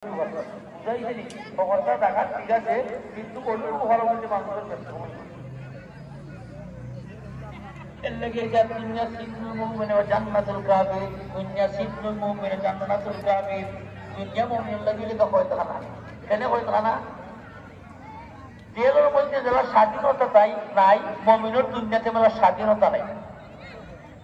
বুঝাইছিলি খবরটা দেখা ঠিক আছে, কিন্তু অন্য ভালো বলতে মানুষের ব্যস্ত এর লেগে এটা দুনিয়া সিদ্ধুল মুমিন ওয়া জান্নাতুল কাবির, দুনিয়া সিদ্ধুল মুমিন জান্নাতুল কাবির। দুনিয়া মুমিন লাগিলে তো হয়তো না, কেন হয়তো না? জেলের মধ্যে যারা স্বাধীনতা তাই নাই, মুমিনের দুনিয়াতে মেলা স্বাধীনতা নাই।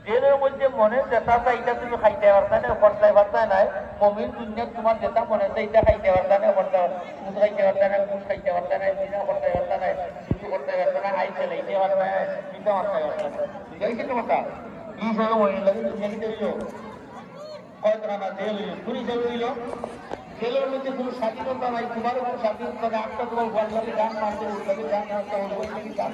জেলের মধ্যে মনে যেটা চাইটা তুমি খাইতে পারতা না, করতে পারতা নাই। মুমিন দুনিয়া তোমার যেটা মনে চাইটা খাইতে পারতা না, করতে সুদ খাইতে পারতা না, ঘুষ খাইতে পারতা না, বিনা করতে পারতা না, কিছু করতে পারতা না, আই চালাইতে পারতা না, চিন্তা করতে পারতা না। বুঝাইছে তোমাকে? এই হিসাবে মনে লাগে দুনিয়া কি হইল? হয়তো না জেল হইল, কোন হিসাবে হইল? জেলের মধ্যে কোনো স্বাধীনতা নাই, তোমার কোনো স্বাধীনতা নেই। একটা তোমার ঘর লাগে গান মারতে উঠবে, গান মারতে উঠবে, গান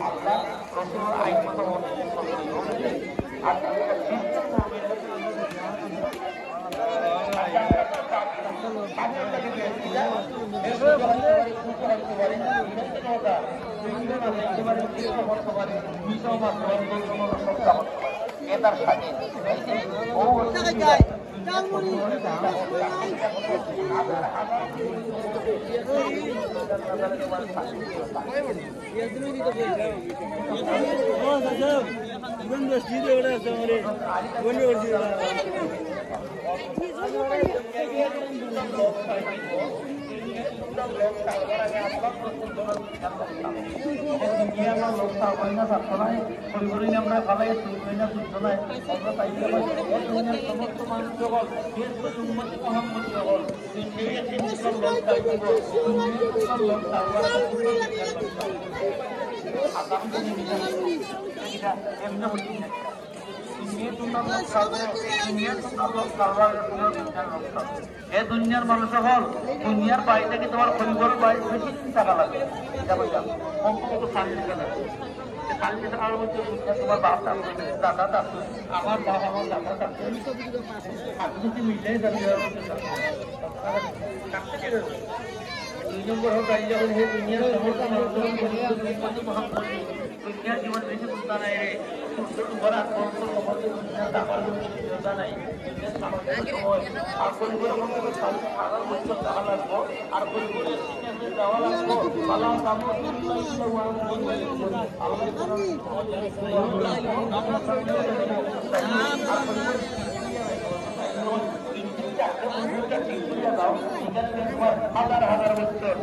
আল্লাহ রসুল আইন মতো এটার স্বাধীন আমরা ভালাই সমস্ত মানুষ জগৎ মোহাম্মদ জগৎ এ দুনিয়ার মানুষ হল দুনিয়ার বাড়ি থেকে তোমার পরিবার বাড়ি বেশি টাকা লাগে, এটা বললাম কত শান্তি লাগে। তোমার বাপ দাদা থাকতো, আমার বাপ আমার দাদা থাকতো, আপনি যদি মিলে দুই নম্বর হোক গাড়ি যখন হোক দুনিয়ার সমস্ত মানুষ দুনিয়ার জীবন বেশি চিন্তা নাই রে। নাই আর পরিবার টাকা লাগবো, আর পরিবারের যাওয়া লাগবো ভালো কাম হাজার হাজার বছর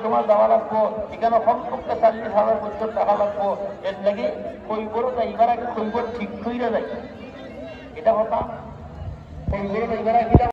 তোমার দেওয়া লাগবো, এখানে সম্পর্কে 40,000 বছর টাকা লাগবো। এর লাগে কৈবর যাইবার আগে কৈবর ঠিক করে যাই, এটা কথা কৈবর যাইবার আগে